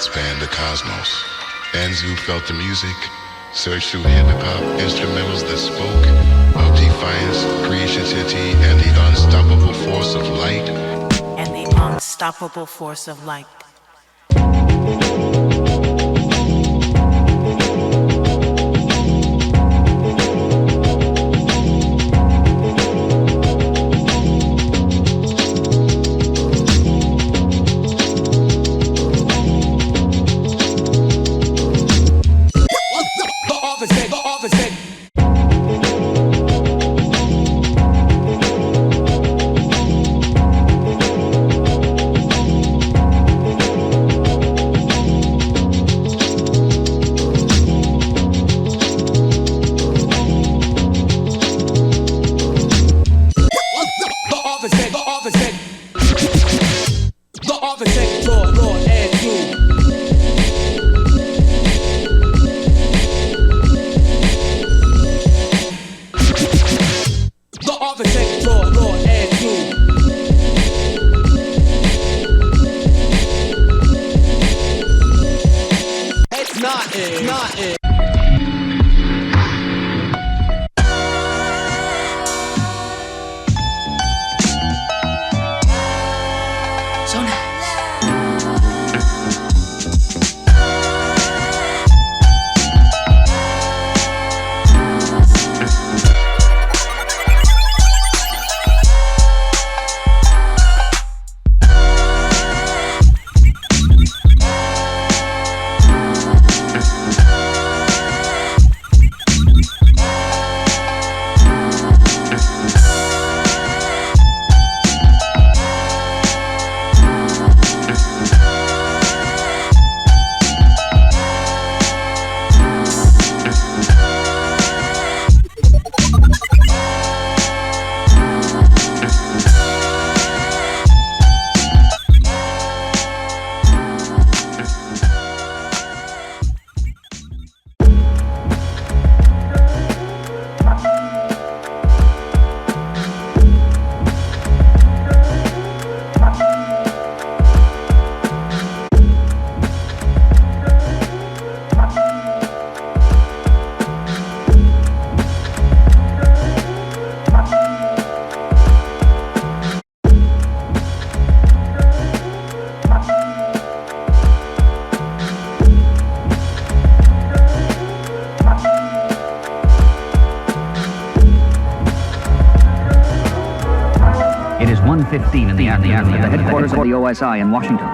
span the cosmos. Anzu felt the music, searched through hip-hop instrumentals that spoke of defiance, creativity, and the unstoppable force of light. And the unstoppable force of light. It is 1:15 in the afternoon at the headquarters of the OSI in Washington.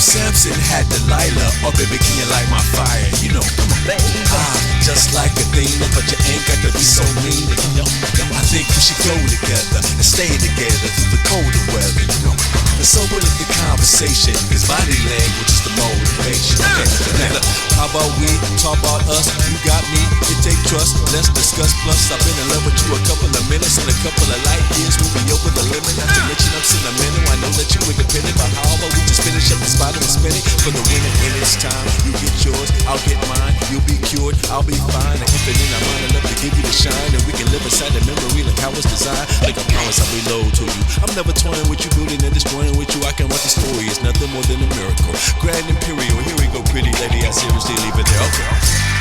Samson had Delilah. Oh baby, can you light my fire? You know, come on, baby. Just like Athena, but you ain't got to be so mean. I think we should go together and stay together through the colder weather. You know, and so what if the conversation is body language is the motivation? Okay, now how about we talk about us? You got me, it take trust. Let's discuss. Plus, I've been in love with you a couple of minutes and a couple of light years. We'll be over the limit. Not to mention I'm sentimental. I know that you independent, but how about we just finish up the spot and spin it for the winner when it's time? You get yours, I'll get mine. You'll be cured, I'll be fine. And infinite amount of love to give you the shine, and we can live inside the memory like how it's designed. Like I promise I'll be loyal to you. I'm never toying with you, building and destroying with you. I can write the story. It's nothing more than a miracle. Grand Imperial, here we go, pretty lady. I seriously leave it there. Okay.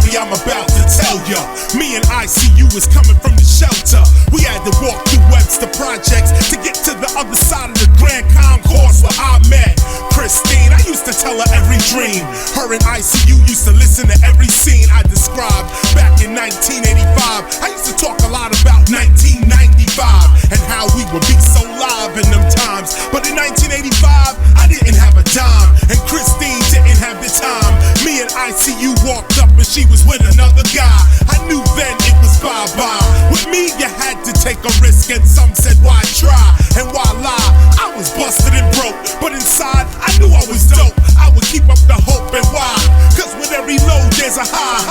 story I'm about to tell ya. Me and ICU was coming from the shelter. We had to walk through Webster Projects to get to the other side of the Grand Concourse where I met Christine. I used to tell her every dream. Her and ICU used to listen to every scene I described. Back in 1985, I used to talk a lot about 1995 and how we would be so live in them times. But in 1985, I didn't have a dime, and Christine didn't have the time. Me and ICU walked up and she was with another guy. I knew then it was bye-bye. With me, you had to take a risk, and some said, why try? And why lie? I was busted and broke, but inside, I knew I was dope. I would keep up the hope, and why? Cause with every low, there's a high.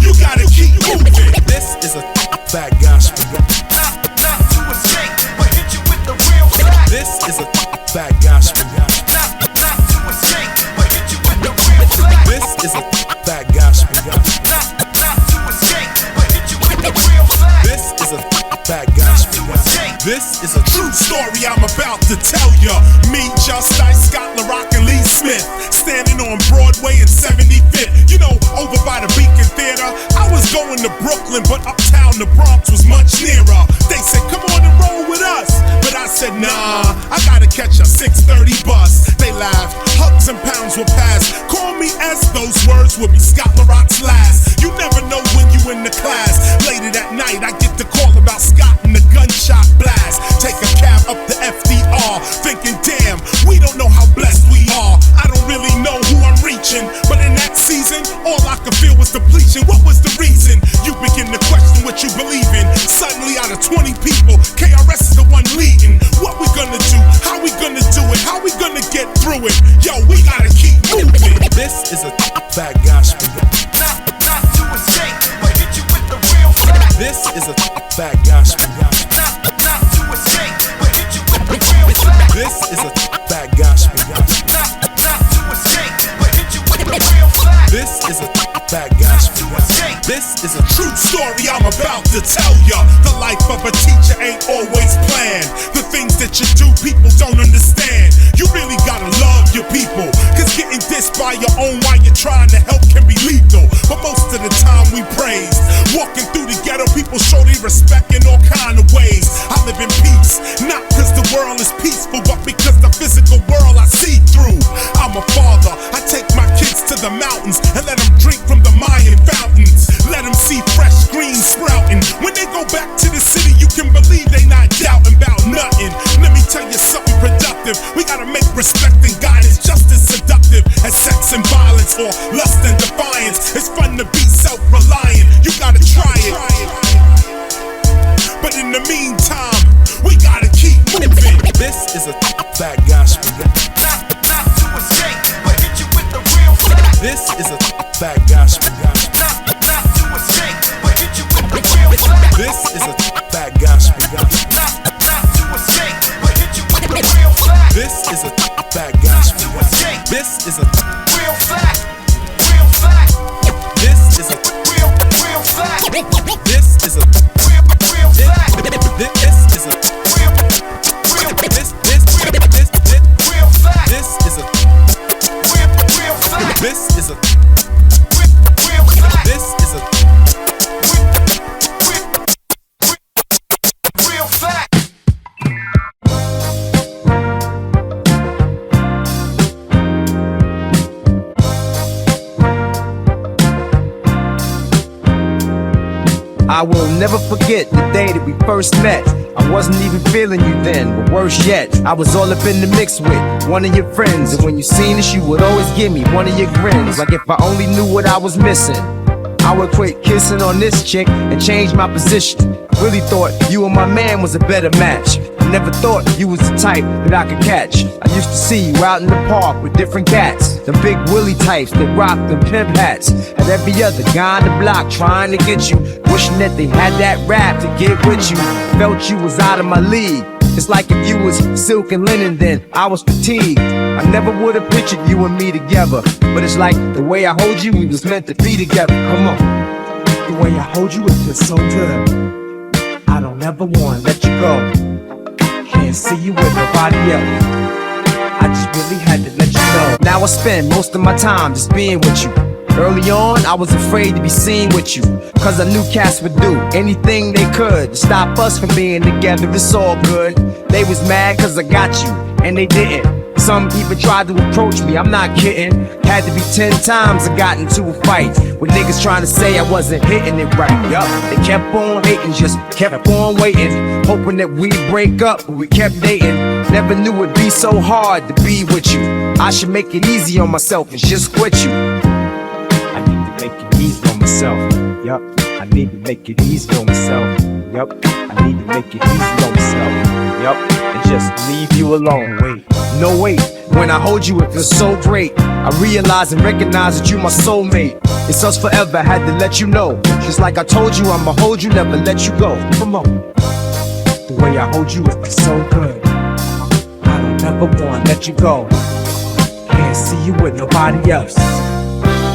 You gotta keep moving. This is a fat gospel. Not to escape, but hit you with the real fact. This is a fat gospel. Not to escape, but hit you with the real fact. This is a fat gospel. Not to escape, but hit you with the real fact. This is a fat gospel. This is a True story I'm about to tell ya. Me, Just Ice, Scott LaRock, and Lee Smith standing on Broadway in 75th. You know, over by the Beacon Theater. I was going to Brooklyn, but uptown the Bronx was much nearer. They said, come on and roll with us. But I said, nah, I gotta catch a 6:30 bus. They laughed, hugs and pounds will pass. Call me S, those words will be Scott LaRock's last. You never know when you in the class. Later that night, I get the call about Scott and the gunshot blast. Take a cab up to FDR, thinking, damn, we don't know how blessed we are. I don't really know who I'm reaching, but in that season, all I could feel was depletion. What was the reason? You begin to question what you believe in. Suddenly, out of 20 people, KRS is the one leading. What we gonna do? How we gonna do it? How we gonna get through it? Yo, we gotta keep moving. This is a fat gospel. Not to escape, but hit you with the real fact. This is a fat gospel. Not to escape, but hit you with the real fact. This is a fat gospel. Not to escape, but hit you with the real fact. This is a fat gospel. This is a True story I'm about to tell ya. The life of a teacher ain't always planned. The things that you do, people don't understand. You really gotta love your people, cause getting dissed by your own while you're trying to help can be lethal. But most of the time we praised. Walking through the ghetto, people show they respect in all kind of ways. I live in peace, not cause the world is peaceful, but because the physical world I see through. I'm a father, I take my kids to the mountains and let them drink from the Mayan fountains. Let them see fresh green sprouting. When they go back to the city, you can believe they not doubting about nothing. Let me tell you something productive. We gotta make respect and guidance just as seductive as sex and violence or lust and defiance. It's fun to be self-reliant. You gotta try it. But in the meantime, we gotta keep moving. This is a fat gospel. Not to escape, but hit you with the real fact. This is a fat gospel. Not to escape, but hit you with the real fact. This is a fat gospel. Not to escape, but hit you with the real fact. This is a fat gospel. To escape, This is a real fact. Real fact. this is a Real fact. this is a Real fact. this is a Real this real fact. this is a Real fact. this is a Real fact. this is a Real fact. I will never forget the day that we first met. I wasn't even feeling you then, but worse yet, I was all up in the mix with one of your friends. And when you seen us, you would always give me one of your grins. Like if I only knew what I was missing, I would quit kissing on this chick and change my position. Really thought you and my man was a better match. I never thought you was the type that I could catch. I used to see you out in the park with different cats. The big Willie types that rock them pimp hats. And every other guy on the block trying to get you, wishing that they had that rap to get with you. Felt you was out of my league. It's like if you was silk and linen, then I was fatigued. I never would have pictured you and me together, but it's like the way I hold you, we was meant to be together. Come on. The way I hold you, it feels so good. I don't ever wanna let you go. Can't see you with nobody else. I just really had to let you know. Now I spend most of my time just being with you. Early on, I was afraid to be seen with you, cause I knew cats would do anything they could to stop us from being together. It's all good. They was mad cause I got you, and they didn't. Some even tried to approach me, I'm not kidding. Had to be 10 times I got into a fight with niggas trying to say I wasn't hitting it right. Yup, they kept on hating, just kept on waiting, hoping that we'd break up, but we kept dating. Never knew it'd be so hard to be with you. I should make it easy on myself and just quit you. I need to make it easy on myself. Yup, I need to make it easy on myself. Yup, I need to make it easy on myself. Yup, and just leave you alone. Wait, no wait, when I hold you it feels so great. I realize and recognize that you my soulmate. It's us forever, had to let you know. Just like I told you, I'ma hold you, never let you go. Come on. The way I hold you it feels so good. I don't ever wanna let you go. Can't see you with nobody else.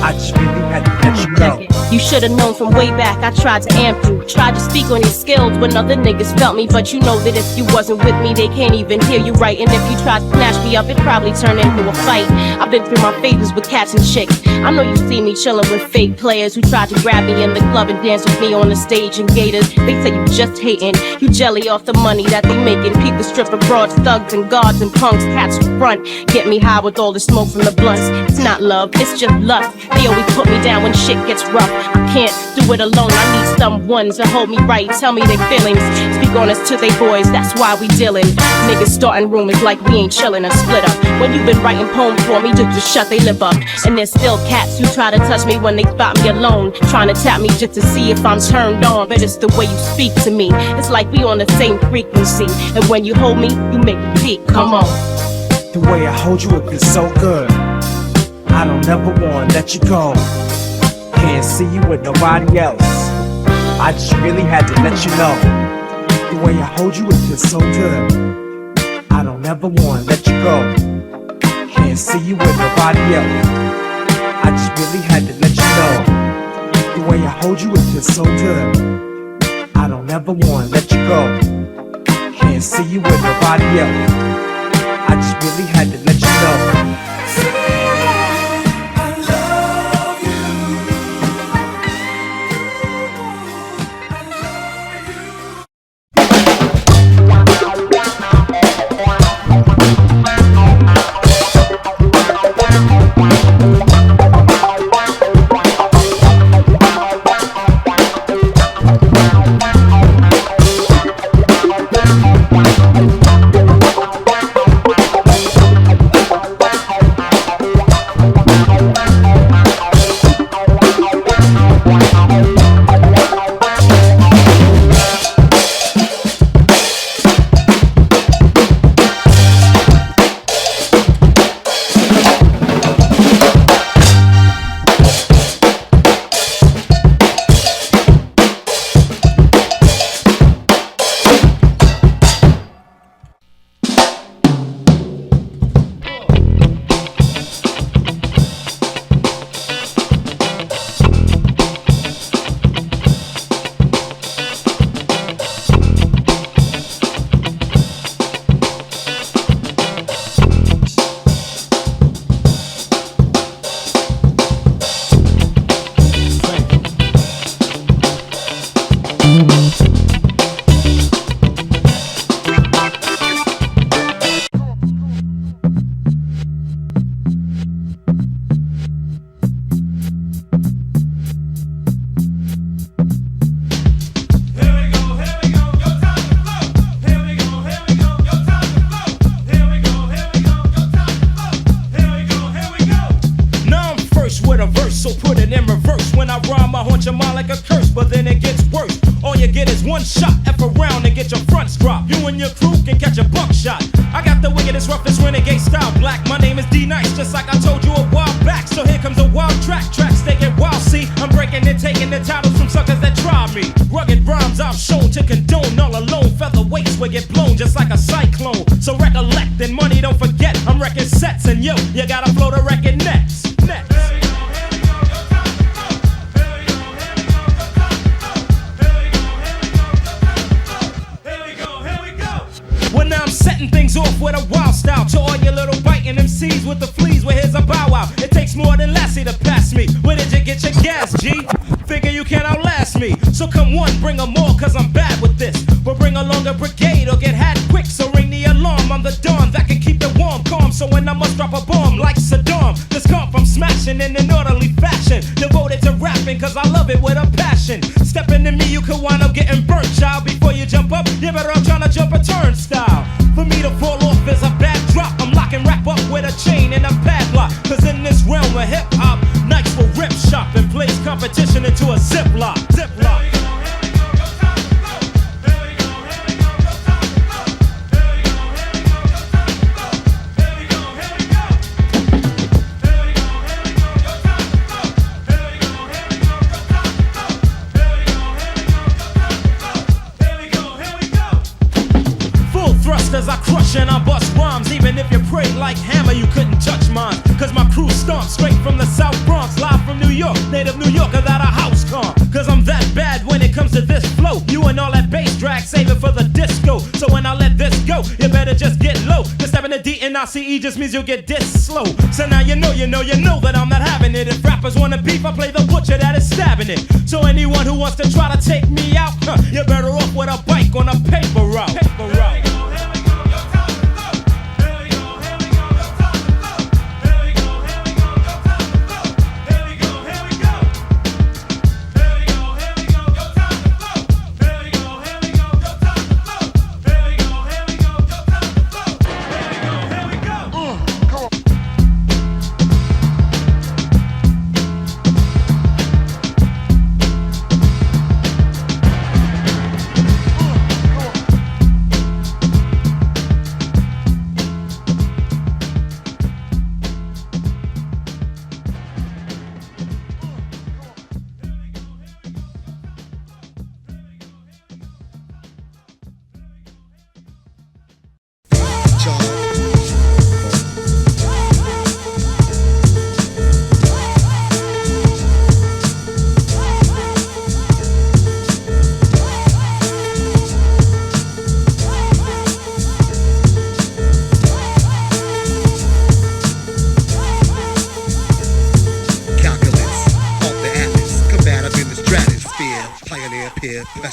I just really had to let you know. You should've known from way back I tried to amp you. Tried to speak on your skills when other niggas felt me. But you know that if you wasn't with me, they can't even hear you right. And if you tried to snatch me up, it probably turned into a fight. I've been through my phases with cats and chicks. I know you see me chillin' with fake players who tried to grab me in the club and dance with me on the stage in Gators. They say you just hatin', you jelly off the money that they making. Peep the stripper broads, thugs and guards and punks. Cats in front, get me high with all the smoke from the blunts. It's not love, it's just lust. They always put me down when shit gets rough. I can't do it alone, I need someone to hold me right, tell me their feelings, speak honest to they boys, that's why we dealin'. Niggas starting rumors like we ain't chillin' and split up. When you been writing poems for me, just shut they lip up. And there's still cats who try to touch me when they spot me alone, trying to tap me just to see if I'm turned on. But it's the way you speak to me, it's like we on the same frequency. And when you hold me, you make me peak, come on. The way I hold you, it feels so good. I don't ever wanna let you go. Can't see you with nobody else. I just really had to let you know. The way I hold you, it feels so good. I don't ever wanna let you go. Can't see you with nobody else. I just really had to let you know. The way I hold you, it feels so good. I don't ever wanna let you go. Can't see you with nobody else. I just really had to let you know. Things off with a wild style to all your little biting MCs with the fleas. Well, here's a bow wow. It takes more than Lassie to pass me. Where did you get your gas, G? Figure you can't outlast me. So come one, bring 'em more, cause I'm bad with this. But bring along a brigade or get had quick. So ring the alarm. I'm the dawn that can keep the warm calm. So when I must drop a bomb like Saddam, this come from smashing in an orderly fashion. Devoted to rapping cause I love it with a passion. Stepping to me, you could wind up getting burnt, child. Before you jump up, you better off trying to jump a turnstile. For me to fall off is a bad drop. I'm locking rap up with a chain and a padlock. Cause in this realm of hip hop, nights will rip shop and place competition into a ziplock. Ziplock. As I crush and I bust rhymes. Even if you prayed like Hammer, you couldn't touch mine. Cause my crew stomp straight from the South Bronx. Live from New York, native New Yorker that a house calm. Cause I'm that bad when it comes to this flow. You and all that bass drag, save it for the disco. So when I let this go, you better just get low. Cause stepping the D and ICE just means you'll get this slow. So now you know that I'm not having it. If rappers wanna beef, I play the butcher that is stabbing it. So anyone who wants to try to take me out, you're better off with a bike on a paper route. Paper route.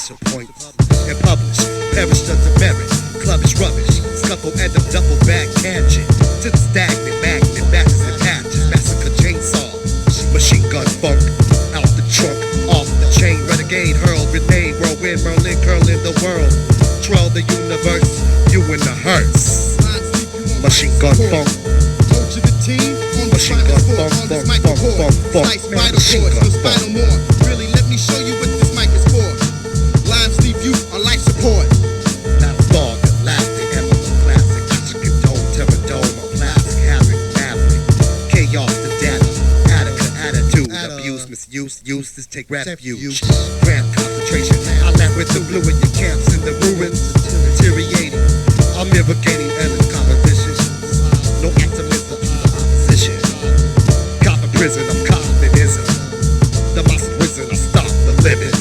Special points and publish. Perish doesn't merit. Club is rubbish. Scuffle end up double back tangent. To the stagnant magnet, matches and patches. Massacre chainsaw. Machine gun funk. Out the trunk. Off the chain. Renegade hurl. Grenade. Whirlwind. Merlin curling the world. Twirl the universe. You in the hearse. Machine gun funk. Machine gun funk. Slice vital cords. No spinal more. Really let me show you what this mic is for. Lines leave you on life support. Battle star, galactic, ever the classic. Oxygen dome, terror dome, a plastic, havoc, maverick. Chaos, the data, Attica, attitude, abuse, misuse, useless, take refuge. Grand concentration, I land with the blue in your camps in the ruins. Deteriorating, I'm irrigating endless competition. No activism, opposition. Cop in prison, I'm communism. The Masta prison, I stop the living.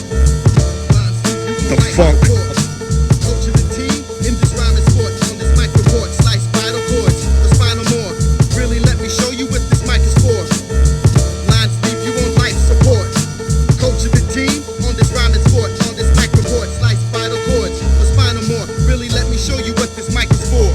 The funk. Culture the team in this rhyme and sport. On this mic report, slice vital cords, the spinal more. Really let me show you what this mic is for. Lines leave you on life support. Culture the team on this rhyme and sport. On this mic report, slice vital cords, the spinal more. Really let me show you what this mic is for.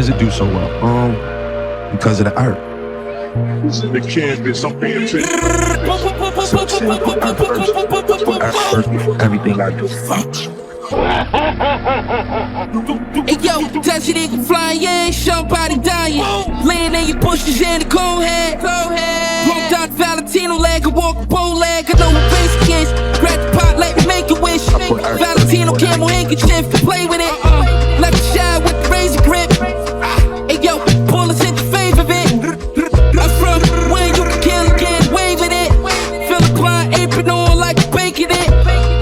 does it do so well? Because of the art. The canvas, something to everything I do. Hey yo, touch it, nigga flying, yeah, somebody dying. Laying in your bushes in the cold head. Broke out Valentino leg, I walk a bow leg. I know who race against. Grab the pot, let me make a wish. Valentino camel handkerchief, play with it. Left the shot with the razor grip. Hey yo, bullets in your favor of it. I'm from where you can kill again, waving it. Fill a blind apron on like baking it.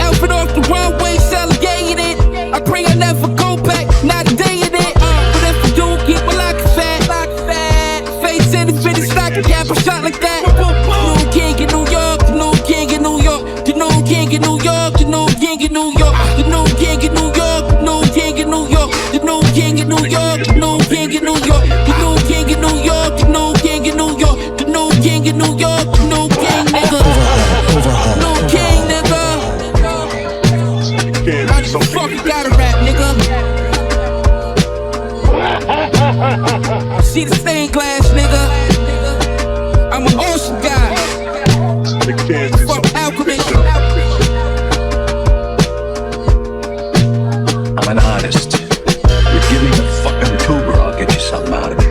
Outfit off the runway, celebrating it. I pray I never go back, not a day in it. But if you do, keep my lock fat. Face in the finish like a cap, a shot like that. The new king in New York, the new king in New York, the new king in New York, the new king in New York, the new king in New York, the new king in New York, the new king in New York, the new king in New York, the new king in New York, the new king in New York, the new king in New York, the new king nigga, new king nigga. I just fucking gotta rap, nigga. See the stained glass, nigga. I'm an ocean guy. Fuck alchemist. I'm an artist. You give me the fucking tuber, I'll get you something out of it.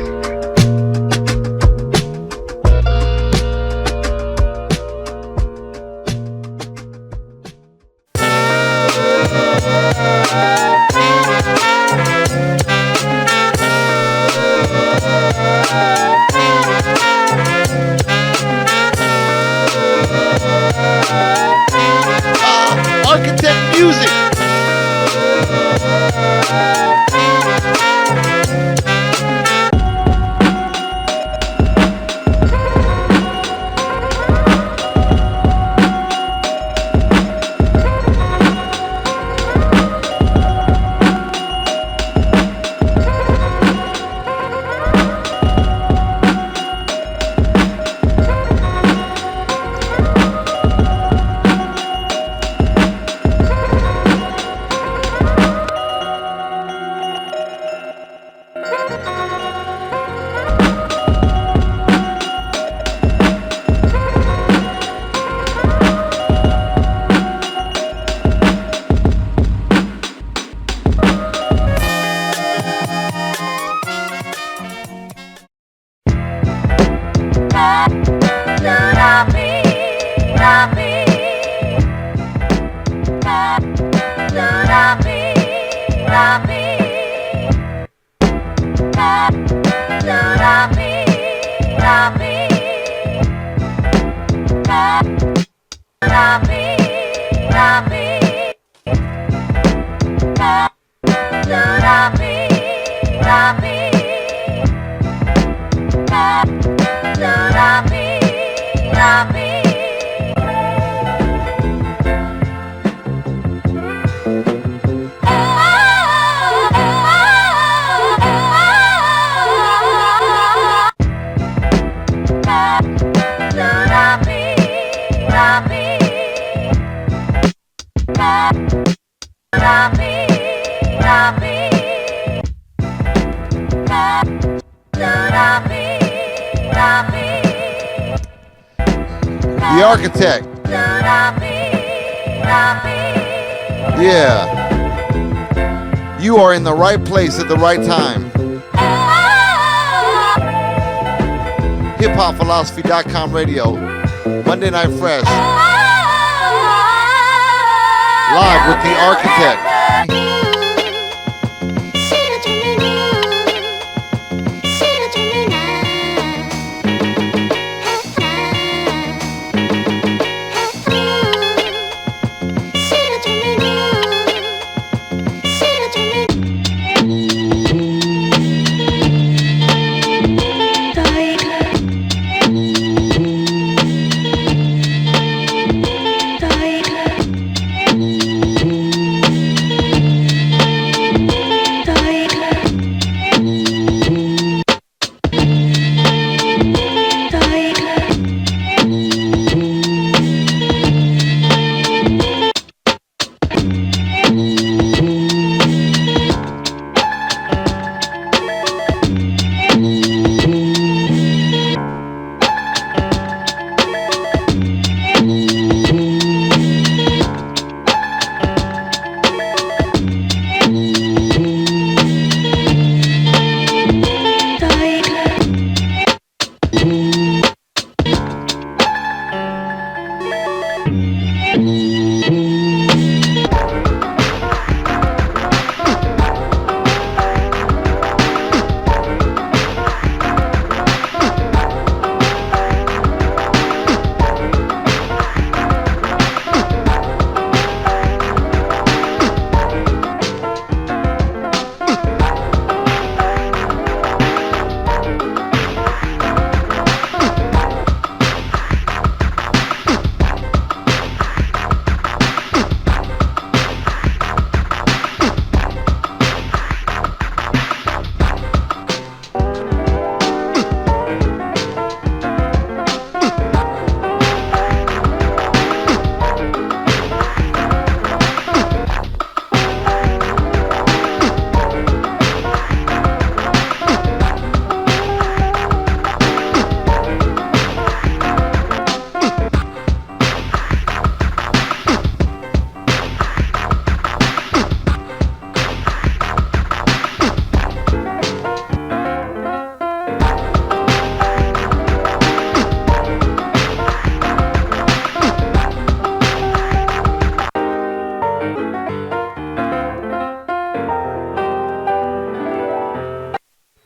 Architect music. The Architect. Yeah. You are in the right place at the right time. HipHopPhilosophy.com radio. Monday Night Fresh. Live with The Architect.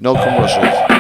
No commercials.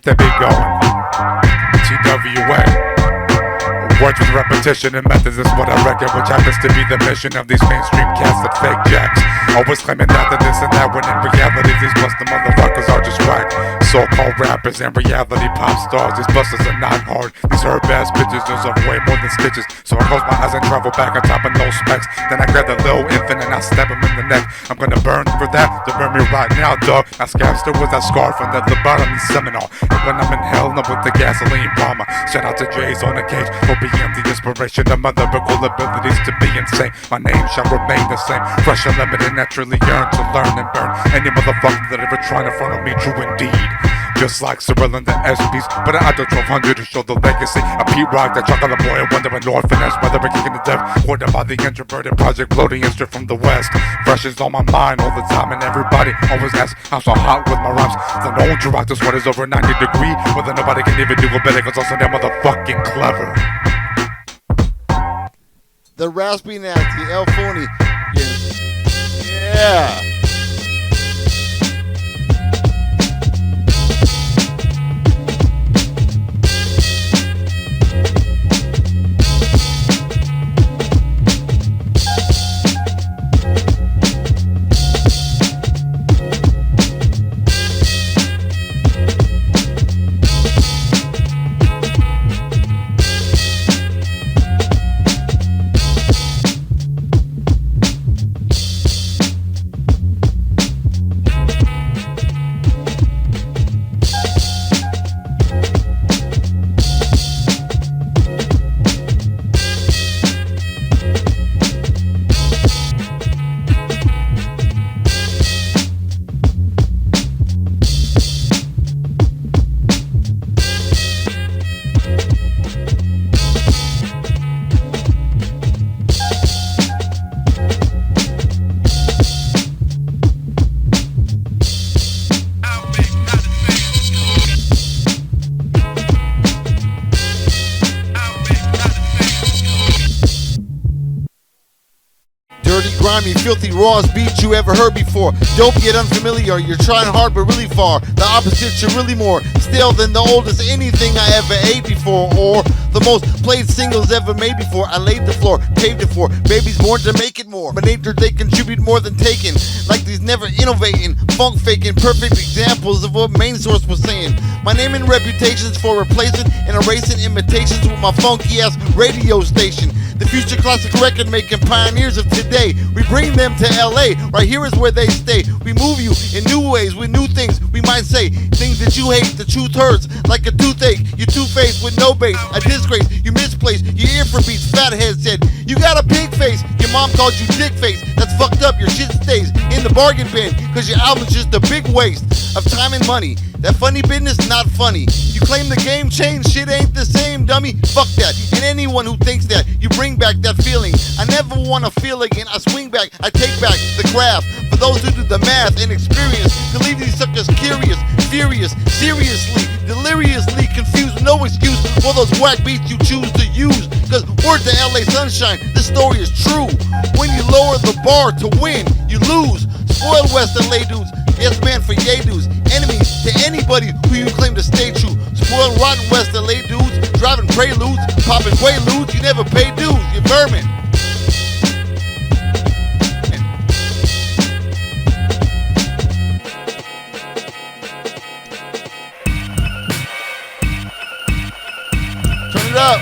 the beat going. TWA. Words with repetition and methods is what I reckon, which happens to be the mission of these mainstream cats that fake jacks. Always claiming that this and that, when in reality these busted motherfuckers are just whack. So-called rappers and reality pop stars, these busters are not hard. These herb-ass bitches deserve way more than stitches. So I close my eyes and travel back on top of no specs. Then I grab the little infant and I stab him in the neck. I'm gonna burn for that, to burn me right now, dog. I scabster with that scar from that lobotomy seminar. And when I'm in hell, I'm with the gasoline bomber. Shout out to Jay's on the cage for being the inspiration of my lyrical abilities to be insane. My name shall remain the same, fresh and limited, naturally yearn to learn and burn any motherfucker that ever tried in front of me, true indeed. Just like Cyril and the SPs, but I add the 1200 to show the legacy. I Pete Rock, that chocolate boy, wonder an orphanage, whether we're kicking the death, ordered by the introverted project, floating instrument from the west. Fresh is on my mind all the time, and everybody always asks I'm so hot with my rhymes. The known Du-Rites, this one is over 90 degrees, whether nobody can even do a better, cause also they're motherfucking clever. The raspy nasty, El Phony. Yeah. Filthy rawest beat you ever heard before. Dope yet unfamiliar, you're trying hard but really far. The opposite, you're really more stale than the oldest anything I ever ate before, or the most played singles ever made before. I laid the floor, paved it for babies born to make it more. But nature, they contribute more than taken, like these never innovating, funk faking, perfect examples of what main source was saying. My name and reputation's for replacing and erasing imitations with my funky ass radio station. The future classic record making pioneers of today. We bring them to LA, right here is where they stay. We move you in new ways with new things. We might say things that you hate, the truth hurts like a toothache. You two-faced with no base, a disgrace. You misplaced your ear for beats. Fathead said you got a pig face. Your mom called you dick face. That's fucked up. Your shit stays in the bargain bin, cause your album's just a big waste of time and money. That funny business, not funny. You claim the game changed, shit ain't the same, dummy. Fuck that. And anyone who thinks that, you bring back that feeling. I never wanna feel again. I swing back, I take back the craft. For those who do the math and experience, to leave these suckers curious, furious, seriously, deliriously confused. No excuse for those whack beats you choose to use. Cause word to LA Sunshine, this story is true. When you lower the bar to win, you lose. Spoiled West LA dudes, yes man for yay dudes. Enemies to anybody who you claim to stay true. Spoiled rotten West LA dudes, driving preludes, popping quaaludes. You never pay dues, you vermin. Turn it up.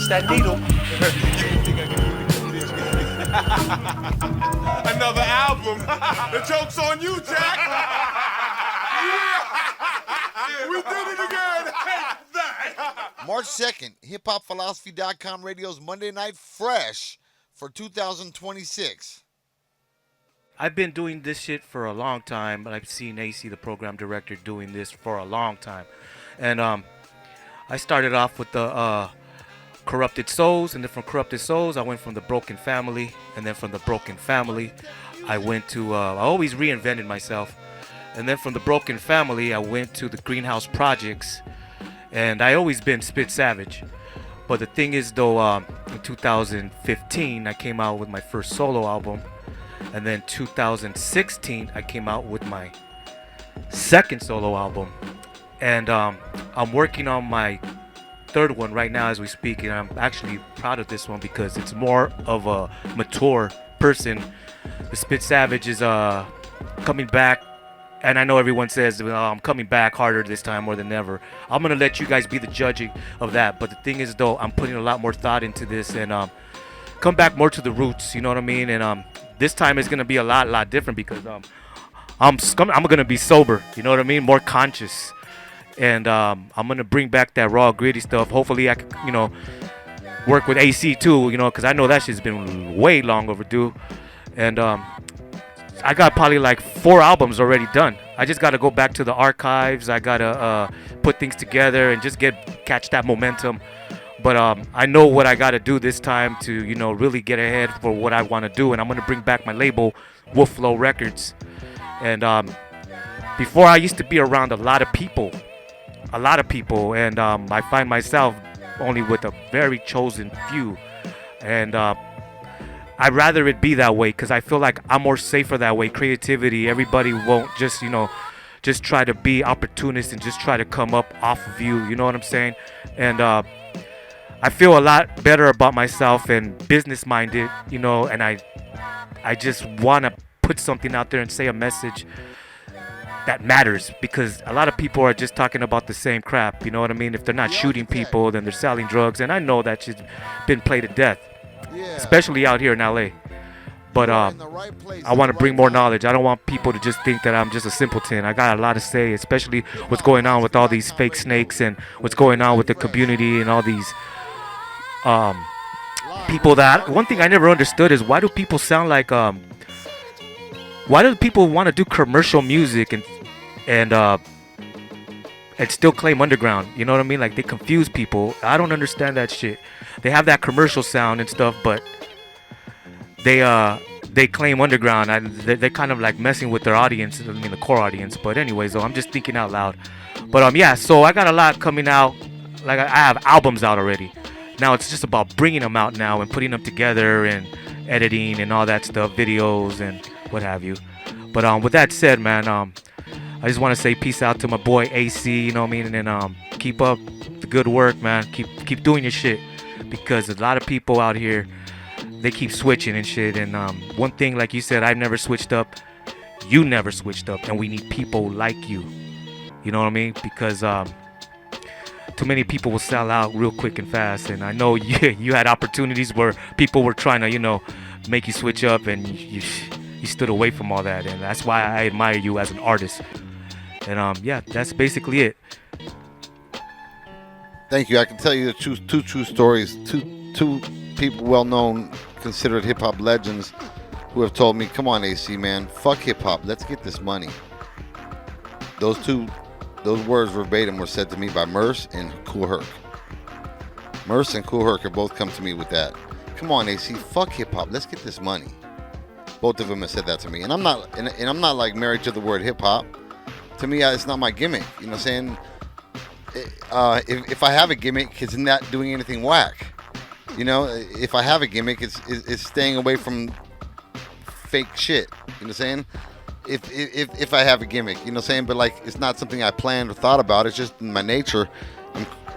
That needle. Another album. The joke's on you, Jack. Yeah. We did it again. March 2nd, hiphopphilosophy.com radio's Monday Night Fresh for 2026. I've been doing this shit for a long time, but I've seen AC, the program director, doing this for a long time. And I started off with the Corrupted Souls, and then from Corrupted Souls, I went from the Broken Family, and then from the Broken Family, I went to, I always reinvented myself, and then from the Broken Family, I went to the Greenhouse Projects, and I always been Spit Savage. But the thing is, though, in 2015, I came out with my first solo album, and then 2016, I came out with my second solo album, and I'm working on my third one right now as we speak, and I'm actually proud of this one because it's more of a mature person. The Spit Savage is coming back, and I know everyone says I'm coming back harder this time more than ever. I'm gonna let you guys be the judging of that, but the thing is, though, I'm putting a lot more thought into this and come back more to the roots, you know what I mean? And this time it's gonna be a lot different because I'm gonna be sober, you know what I mean, more conscious, and I'm gonna bring back that raw gritty stuff. Hopefully I can, you know, work with AC too, you know, because I know that shit's been way long overdue. And I got probably like 4 albums already done. I just got to go back to the archives. I got to put things together and just catch that momentum. But I know what I got to do this time to, you know, really get ahead for what I want to do. And I'm going to bring back my label, Wolf Flow Records. And before, I used to be around a lot of people. And I find myself only with a very chosen few. And I'd rather it be that way because I feel like I'm more safer that way. Creativity, everybody won't just, you know, just try to be opportunist and just try to come up off of you. You know what I'm saying? And I feel a lot better about myself and business minded, you know, and I just want to put something out there and say a message that matters because a lot of people are just talking about the same crap. You know what I mean? If they're not shooting people, then they're selling drugs. And I know that shit's been played to death. Especially out here in LA. But I want to bring more knowledge. I don't want people to just think that I'm just a simpleton. I got a lot to say, especially what's going on with all these fake snakes and what's going on with the community and all these people that... One thing I never understood is why do people sound like... why do people want to do commercial music and still claim underground? You know what I mean? Like, they confuse people. I don't understand that shit. They have that commercial sound and stuff, but they claim underground. They're kind of like messing with their audience, I mean the core audience. But anyways, though, I'm just thinking out loud. But yeah, so I got a lot coming out. Like I have albums out already. Now it's just about bringing them out now and putting them together and editing and all that stuff, videos and what have you. But with that said, man, I just want to say peace out to my boy AC. You know what I mean? And then keep up the good work, man. Keep doing your shit. Because a lot of people out here, they keep switching and shit. And one thing, like you said, I've never switched up. You never switched up. And we need people like you. You know what I mean? Because too many people will sell out real quick and fast. And I know you had opportunities where people were trying to, you know, make you switch up. And you stood away from all that. And that's why I admire you as an artist. And yeah, that's basically it. Thank you. I can tell you two true stories. Two people well known, considered hip hop legends, who have told me, "Come on, AC man, fuck hip hop. Let's get this money." Those words verbatim were said to me by Merce and Kool Herc. Merce and Kool Herc have both come to me with that. "Come on, AC, fuck hip hop. Let's get this money." Both of them have said that to me, and I'm not like married to the word hip hop. To me, it's not my gimmick. You know what I'm saying? If I have a gimmick, it's not doing anything whack. You know, if I have a gimmick, it's staying away from fake shit. You know what I'm saying? If I have a gimmick, you know what I'm saying? But like, it's not something I planned or thought about. It's just in my nature.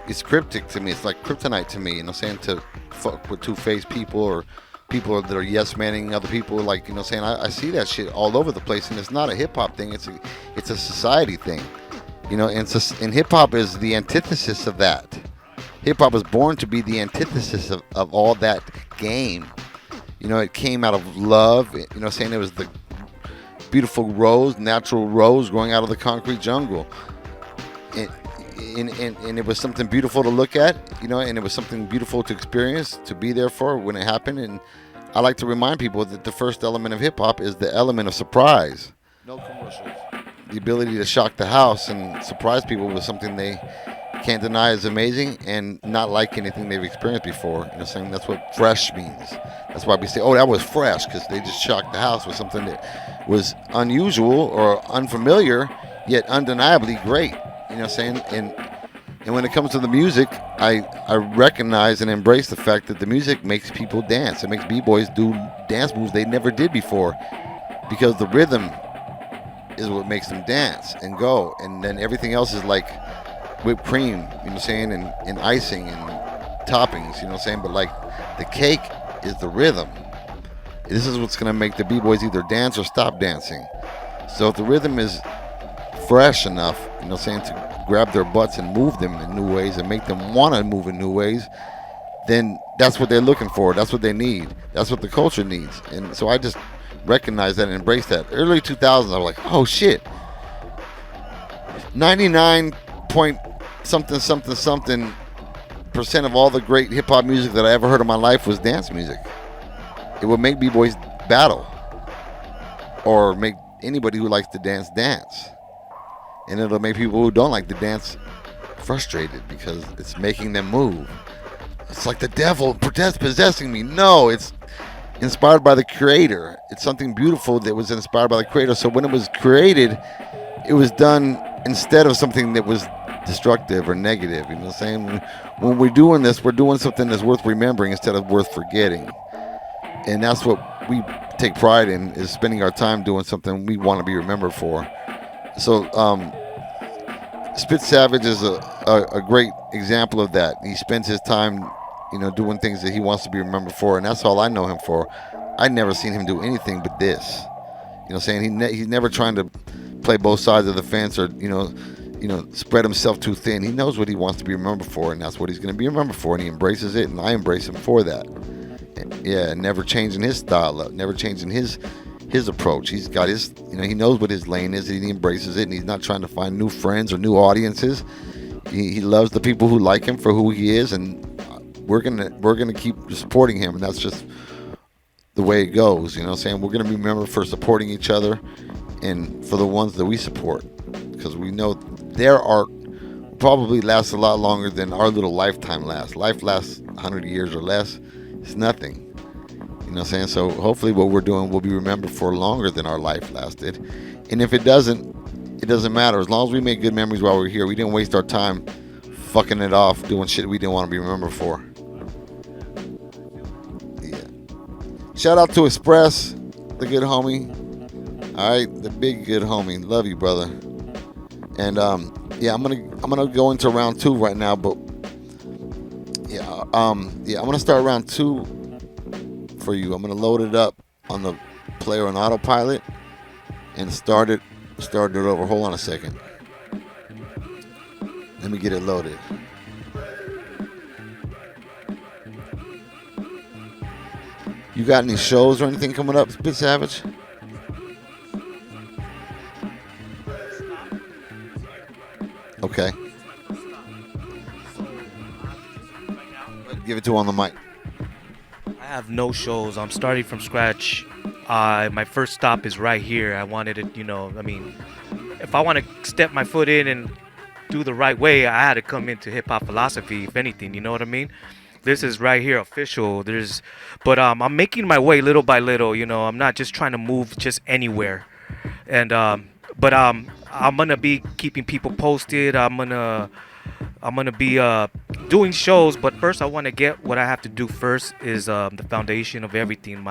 It's cryptic to me. It's like kryptonite to me. You know what I'm saying? To fuck with two-faced people or people that are yes-manning other people. Like, you know what I'm saying? I see that shit all over the place, and it's not a hip-hop thing. It's a society thing. You know, and hip-hop is the antithesis of that. Hip-hop was born to be the antithesis of all that game. You know, it came out of love. You know what I'm saying? It was the beautiful rose, natural rose growing out of the concrete jungle. And it was something beautiful to look at, you know, and it was something beautiful to experience, to be there for when it happened. And I like to remind people that the first element of hip-hop is the element of surprise. No commercials. The ability to shock the house and surprise people with something they can't deny is amazing and not like anything they've experienced before. You know what I'm saying? That's what fresh means. That's why we say, oh, that was fresh, because they just shocked the house with something that was unusual or unfamiliar, yet undeniably great. You know what I'm saying? And when it comes to the music, I recognize and embrace the fact that the music makes people dance. It makes b-boys do dance moves they never did before, because the rhythm is what makes them dance and go. And then everything else is like whipped cream, you know what I'm saying, and icing and toppings, you know what I'm saying? But like the cake is the rhythm. This is what's gonna make the b-boys either dance or stop dancing. So if the rhythm is fresh enough, you know what I'm saying, to grab their butts and move them in new ways and make them want to move in new ways, then that's what they're looking for. That's what they need. That's what the culture needs. And so I just recognize that and embrace that. Early 2000s, I was like, oh shit, 99 point something percent of all the great hip hop music that I ever heard in my life was dance music. It would make b-boys battle, or make anybody who likes to dance dance. And it'll make people who don't like to dance frustrated, because it's making them move. It's like the devil possessing me. No, it's inspired by the creator. It's something beautiful that was inspired by the creator. So when it was created, it was done instead of something that was destructive or negative. You know what I'm saying? When we're doing this, we're doing something that's worth remembering instead of worth forgetting. And that's what we take pride in, is spending our time doing something we want to be remembered for. So Spit Savage is a great example of that. He spends his time, you know, doing things that he wants to be remembered for, and that's all I know him for. I never seen him do anything but this. You know what I'm saying? He's never trying to play both sides of the fence, or you know, spread himself too thin. He knows what he wants to be remembered for, and that's what he's going to be remembered for, and he embraces it, and I embrace him for that. And, yeah, never changing his style up, never changing his approach. He's got his, you know, he knows what his lane is, and he embraces it, and he's not trying to find new friends or new audiences. He loves the people who like him for who he is, and we're gonna keep supporting him, and that's just the way it goes. You know what I'm saying? We're gonna be remembered for supporting each other, and for the ones that we support, because we know their art probably lasts a lot longer than our little lifetime lasts. Life lasts 100 years or less. It's nothing. You know what I'm saying? So hopefully what we're doing will be remembered for longer than our life lasted. And if it doesn't, it doesn't matter. As long as we make good memories while we're here, we didn't waste our time fucking it off, doing shit we didn't want to be remembered for. Yeah. Shout out to Express, the good homie. Alright, the big good homie. Love you, brother. And yeah, I'm gonna go into round 2 right now, but I'm gonna start round 2 for you. I'm gonna load it up on the player on autopilot and start it over. Hold on a second. Let me get it loaded. You got any shows or anything coming up, Spit Savage? Okay. Give it to on the mic. I have no shows. I'm starting from scratch. My first stop is right here. I wanted it, you know, I mean, if I want to step my foot in and do the right way, I had to come into hip-hop philosophy, if anything, you know what I mean? This is right here, official. But I'm making my way little by little, you know. I'm not just trying to move just anywhere. And but I'm gonna be keeping people posted. I'm gonna be doing shows, but first I want to get what I have to do first is the foundation of everything.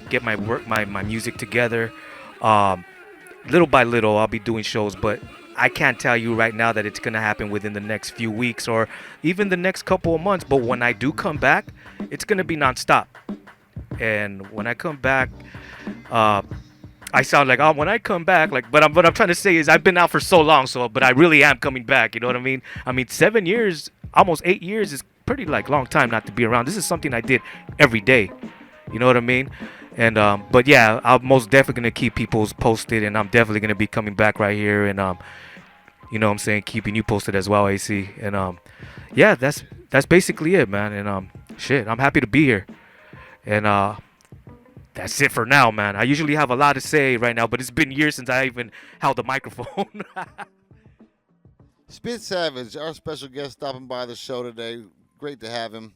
Get my work, my music together. Little by little, I'll be doing shows, but I can't tell you right now that it's gonna happen within the next few weeks or even the next couple of months. But when I do come back, it's gonna be nonstop. And when I come back, I sound like, oh, when I come back, like, but what I'm trying to say is I've been out for so long, but I really am coming back. You know what I mean? I mean, 7 years, almost 8 years is pretty like long time not to be around. This is something I did every day. You know what I mean? And but yeah, I'm most definitely gonna keep people posted, and I'm definitely gonna be coming back right here, and you know what I'm saying, keeping you posted as well, AC. And yeah, that's basically it, man. And shit, I'm happy to be here. And that's it for now, man. I usually have a lot to say right now, but it's been years since I even held the microphone. Spit Savage, our special guest stopping by the show today. Great to have him.